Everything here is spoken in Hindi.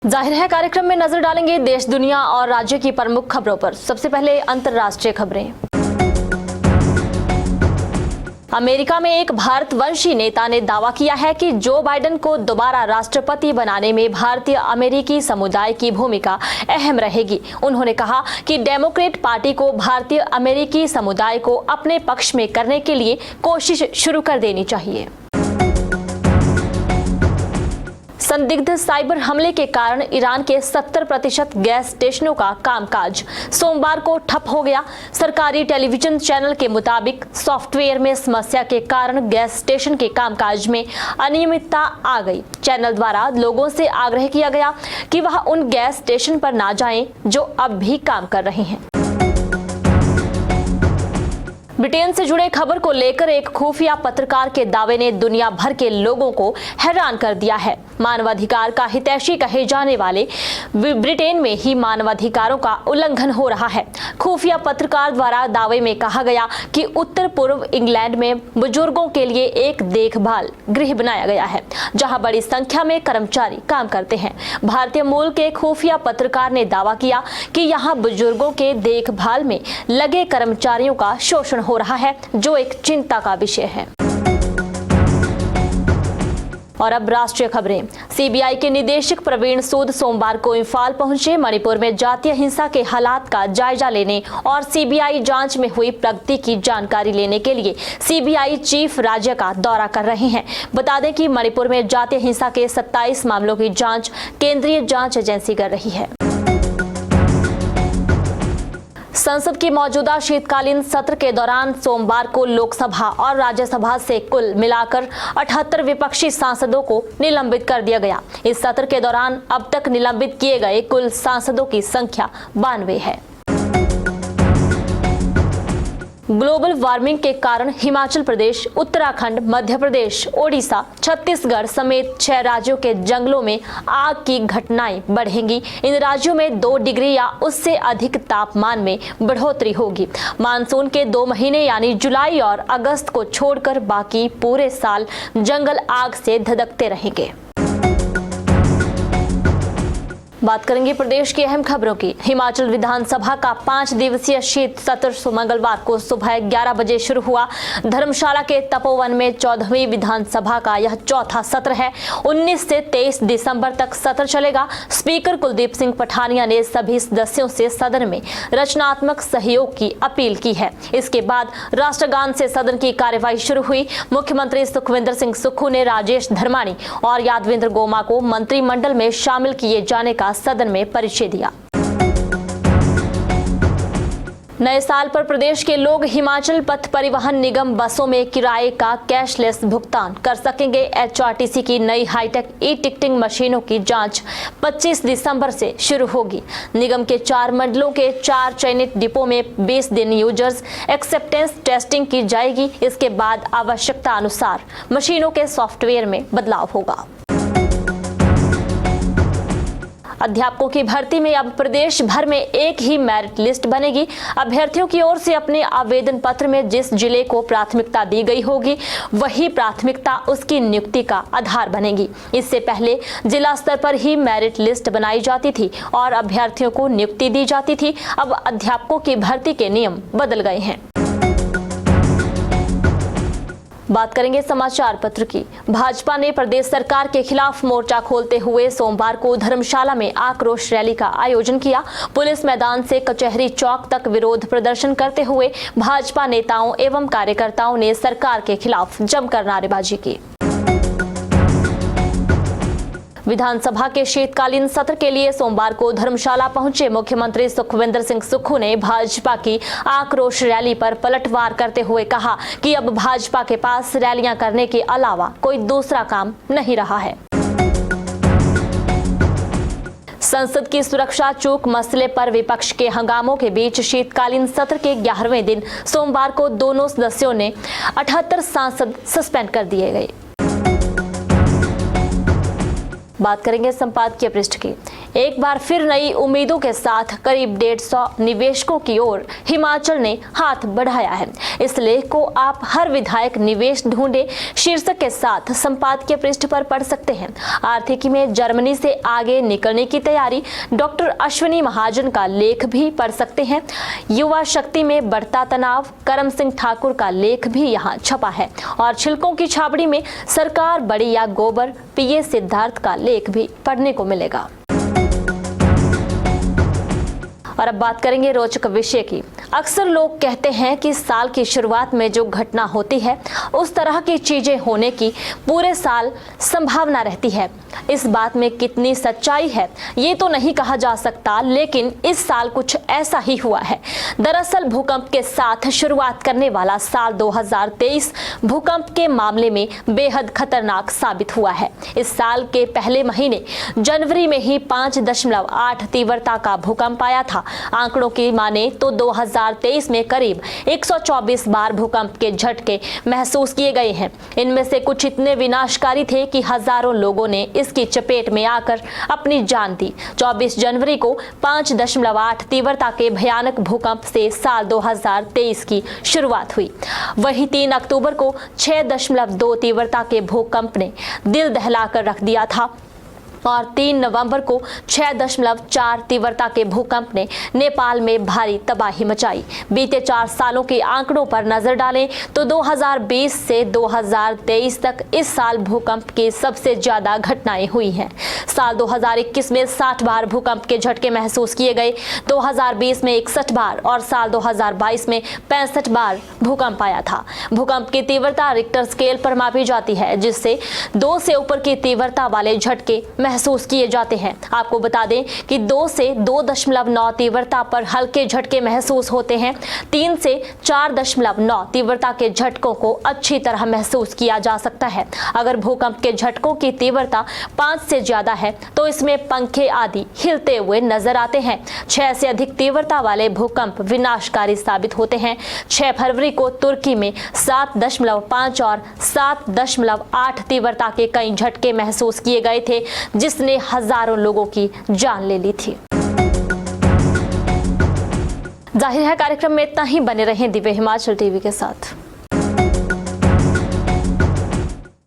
जाहिर है कार्यक्रम में नजर डालेंगे देश, दुनिया और राज्य की प्रमुख खबरों पर। सबसे पहले अंतर्राष्ट्रीय खबरें। अमेरिका में एक भारतवंशी नेता ने दावा किया है कि जो बाइडेन को दोबारा राष्ट्रपति बनाने में भारतीय अमेरिकी समुदाय की भूमिका अहम रहेगी। उन्होंने कहा कि डेमोक्रेट पार्टी को भारतीय अमेरिकी समुदाय को अपने पक्ष में करने के लिए कोशिश शुरू कर देनी चाहिए। संदिग्ध साइबर हमले के कारण ईरान के 70% गैस स्टेशनों का कामकाज सोमवार को ठप हो गया। सरकारी टेलीविजन चैनल के मुताबिक सॉफ्टवेयर में समस्या के कारण गैस स्टेशन के कामकाज में अनियमितता आ गई। चैनल द्वारा लोगों से आग्रह किया गया कि वह उन गैस स्टेशन पर ना जाएं जो अब भी काम कर रहे हैं। ब्रिटेन से जुड़े खबर को लेकर एक खुफिया पत्रकार के दावे ने दुनिया भर के लोगों को हैरान कर दिया है। मानवाधिकार का हितैषी कहे जाने वाले ब्रिटेन में ही मानवाधिकारों का उल्लंघन हो रहा है। खुफिया पत्रकार द्वारा दावे में कहा गया कि उत्तर पूर्व इंग्लैंड में बुजुर्गों के लिए एक देखभाल गृह बनाया गया है जहां बड़ी संख्या में कर्मचारी काम करते हैं। भारतीय मूल के खुफिया पत्रकार ने दावा किया कि यहां बुजुर्गों के देखभाल में लगे कर्मचारियों का शोषण हो रहा है, जो एक चिंता का विषय है। और अब राष्ट्रीय खबरें। सीबीआई के निदेशक प्रवीण सूद सोमवार को इंफाल पहुंचे। मणिपुर में जातीय हिंसा के हालात का जायजा लेने और सीबीआई जांच में हुई प्रगति की जानकारी लेने के लिए सीबीआई चीफ राज्य का दौरा कर रहे हैं। बता दें कि मणिपुर में जातीय हिंसा के 27 मामलों की जांच केंद्रीय जांच एजेंसी कर रही है। संसद की मौजूदा शीतकालीन सत्र के दौरान सोमवार को लोकसभा और राज्यसभा से कुल मिलाकर 78 विपक्षी सांसदों को निलंबित कर दिया गया। इस सत्र के दौरान अब तक निलंबित किए गए कुल सांसदों की संख्या 92 है। ग्लोबल वार्मिंग के कारण हिमाचल प्रदेश, उत्तराखंड, मध्य प्रदेश, ओडिशा, छत्तीसगढ़ समेत 6 राज्यों के जंगलों में आग की घटनाएं बढ़ेंगी। इन राज्यों में 2 डिग्री या उससे अधिक तापमान में बढ़ोतरी होगी। मानसून के 2 महीने यानी जुलाई और अगस्त को छोड़कर बाकी पूरे साल जंगल आग से धधकते रहेंगे। बात करेंगे प्रदेश की अहम खबरों की। हिमाचल विधानसभा का 5 दिवसीय शीत सत्र मंगलवार को सुबह 11 बजे शुरू हुआ। धर्मशाला के तपोवन में 14वीं विधानसभा का यह चौथा सत्र है। 19 से 23 दिसंबर तक सत्र चलेगा। स्पीकर कुलदीप सिंह पठानिया ने सभी सदस्यों से सदन में रचनात्मक सहयोग की अपील की है। इसके बाद राष्ट्रगान से सदन की कार्यवाही शुरू हुई। मुख्यमंत्री सुखविंदर सिंह सुक्खू ने राजेश धर्माणी और यादवेंद्र गोमा को मंत्रिमंडल में शामिल किए जाने का सदन में परिचय दिया। नए साल पर प्रदेश के लोग हिमाचल पथ परिवहन निगम बसों में किराए का कैशलेस भुगतान कर सकेंगे। एचआरटीसी की नई हाईटेक ई टिकटिंग मशीनों की जांच 25 दिसंबर से शुरू होगी। निगम के 4 मंडलों के 4 चयनित डिपो में 20 दिन यूजर्स एक्सेप्टेंस टेस्टिंग की जाएगी। इसके बाद आवश्यकता अनुसार मशीनों के सॉफ्टवेयर में बदलाव होगा। अध्यापकों की भर्ती में अब प्रदेश भर में एक ही मेरिट लिस्ट बनेगी। अभ्यर्थियों की ओर से अपने आवेदन पत्र में जिस जिले को प्राथमिकता दी गई होगी वही प्राथमिकता उसकी नियुक्ति का आधार बनेगी। इससे पहले जिला स्तर पर ही मेरिट लिस्ट बनाई जाती थी और अभ्यर्थियों को नियुक्ति दी जाती थी। अब अध्यापकों की भर्ती के नियम बदल गए हैं। बात करेंगे समाचार पत्र की। भाजपा ने प्रदेश सरकार के खिलाफ मोर्चा खोलते हुए सोमवार को धर्मशाला में आक्रोश रैली का आयोजन किया। पुलिस मैदान से कचहरी चौक तक विरोध प्रदर्शन करते हुए भाजपा नेताओं एवं कार्यकर्ताओं ने सरकार के खिलाफ जमकर नारेबाजी की। विधानसभा के शीतकालीन सत्र के लिए सोमवार को धर्मशाला पहुंचे मुख्यमंत्री सुखविंदर सिंह सुक्खू ने भाजपा की आक्रोश रैली पर पलटवार करते हुए कहा कि अब भाजपा के पास रैलियां करने के अलावा कोई दूसरा काम नहीं रहा है। संसद की सुरक्षा चूक मसले पर विपक्ष के हंगामों के बीच शीतकालीन सत्र के 11वें दिन सोमवार को दोनों सदस्यों ने 78 सांसद सस्पेंड कर दिए गए। बात करेंगे संपादकीय पृष्ठ की। एक बार फिर नई उम्मीदों के साथ करीब 150 निवेशकों की ओर हिमाचल ने हाथ बढ़ाया है। इस लेख को आप हर विधायक निवेश ढूंढे शीर्षक के साथ संपादकीय पृष्ठ पर पढ़ सकते हैं। आर्थिकी में जर्मनी से आगे निकलने की तैयारी, डॉक्टर अश्विनी महाजन का लेख भी पढ़ सकते हैं। युवा शक्ति में बढ़ता तनाव, करम सिंह ठाकुर का लेख भी यहाँ छपा है। और छिलकों की छाबड़ी में सरकार बड़ी या गोबर, पीए सिद्धार्थ का लेख भी पढ़ने को मिलेगा। और अब बात करेंगे रोचक विषय की। अक्सर लोग कहते हैं कि साल की शुरुआत में जो घटना होती है उस तरह की चीजें होने की पूरे साल संभावना रहती है। इस बात में कितनी सच्चाई है ये तो नहीं कहा जा सकता, लेकिन इस साल कुछ ऐसा ही हुआ है। दरअसल भूकंप के साथ शुरुआत करने वाला साल 2023 भूकंप के मामले में बेहद खतरनाक साबित हुआ है। इस साल के पहले महीने जनवरी में ही 5.8 तीव्रता का भूकंप आया था। आंकड़ों की माने तो 2023 में करीब 124 बार भूकंप के झटके महसूस किए गए हैं। इनमें से कुछ इतने विनाशकारी थे कि हजारों लोगों ने इसकी चपेट में आकर अपनी जान दी। 24 जनवरी को 5.8 तीव्रता के भयानक भूकंप से साल 2023 की शुरुआत हुई। वहीं 3 अक्टूबर को 6.2 तीव्रता के भूकंप ने दिल दहलाकर रख दिया था और 3 नवंबर को 6.4 तीव्रता के भूकंप ने नेपाल में भारी तबाही मचाई। बीते 4 सालों के आंकड़ों पर नजर डालें तो 2020 से 2023 तक इस साल भूकंप की सबसे ज्यादा घटनाएं हुई हैं। साल 2021 में 60 बार भूकंप के झटके महसूस किए गए, 2020 में 61 बार और साल 2022 में 65 बार भूकंप आया था। भूकंप की तीव्रता रिक्टर स्केल पर मापी जाती है, जिससे 2 से ऊपर की तीव्रता वाले झटके महसूस किए जाते हैं। आपको बता दें कि 2 से 2.9 तीव्रता पर हल्के झटके महसूस होते हैं। 3 से 4.9 तीव्रता के झटकों को अच्छी तरह महसूस किया जा सकता है। अगर भूकंप के झटकों की तीव्रता 5 से ज्यादा है तो इसमें पंखे आदि हिलते हुए नजर आते हैं। 6 से अधिक तीव्रता वाले भूकंप विनाशकारी साबित होते हैं। 6 फरवरी को तुर्की में 7.5 और 7.8 तीव्रता के कई झटके महसूस किए गए थे, जिसने हजारों लोगों की जान ले ली थी। जाहिर है कार्यक्रम में इतना ही। बने रहें दिव्य हिमाचल टीवी के साथ।